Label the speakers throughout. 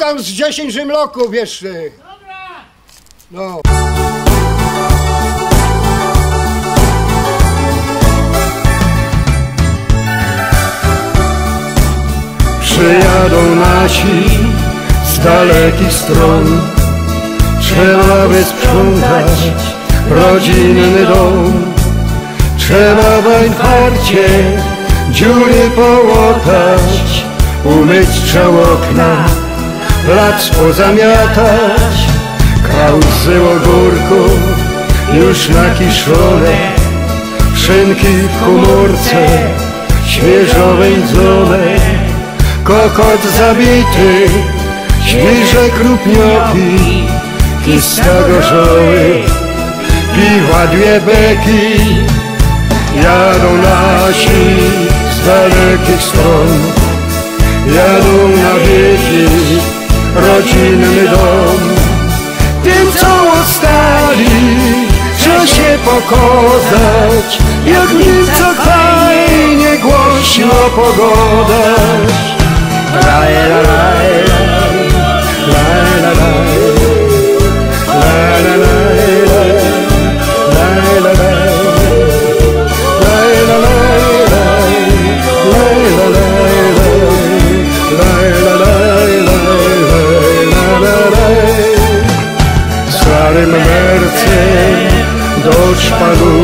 Speaker 1: tam z 10 rzymloków jeszcze.
Speaker 2: Dobra.
Speaker 1: No.
Speaker 3: Przyjadą nasi z dalekich stron, trzeba wysprzątać rodzinny dom. Trzeba w Einharcie dziury połatać, umyć trzeba okna, plac pozamiatać. Kałuzy ogórków już nakiszone, szynki w komórce świeżo wędzone. Kokot zabity, świeże krupnioki, kista gorzoły, piwa 2 beki. Jadą nasi z dalekich stron, jadą nawiedzić rodzinny dom. Tym, co ostali, trzeba się pokazać, jak w Niemcach fajnie głośno pogodać. Laj, la, laj, laj, la, laj, laj, la, laj, laj, la, laj. Starym mercem do szpanu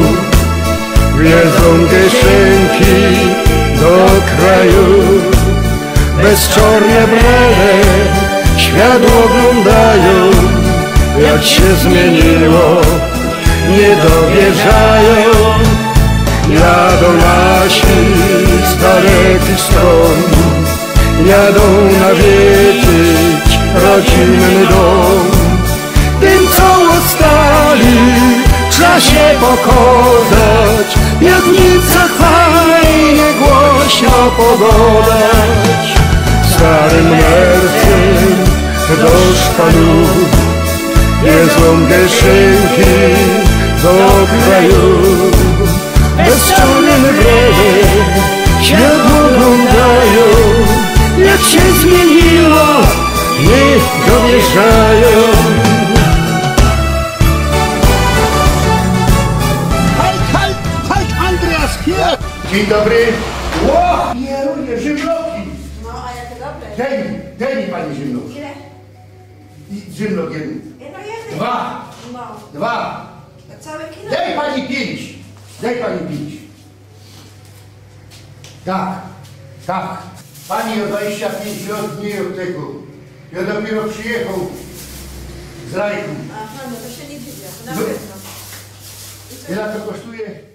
Speaker 3: wiedzą kieszynki do kraju. Bezczorne brele świat oglądają, jak się zmieniło, nie dowierzają. Jadą nasi z dalekich stron, jadą nawiedzić rodzinny dom. Tym, co ostali, trzeba się pokazać, jak w Niemcach fajnie głośno pogodać. Starym mercem do szpanu wiedzą kieszynki do kraju. Bezczorne brele świat oglądają, jak się zmieniło, nie dowierzają.
Speaker 1: Halt, Andreas, hier! Dzień dobry. Ło, nie, żymloki.
Speaker 4: No, a jakie dobre.
Speaker 1: Daj mi pani żymlok.
Speaker 4: Ile?
Speaker 1: Żymlok jeden.
Speaker 4: Jedno jedno.
Speaker 1: 2.
Speaker 4: No.
Speaker 1: 2.
Speaker 4: To całe kilo.
Speaker 1: Daj pani 5. Daj pani 5. Tak. Pani o 25 lat nie od tego. Ja dopiero przyjechał z Rajku.
Speaker 4: Aha, no to się nie dziwię, na pewno.
Speaker 1: Ile to kosztuje?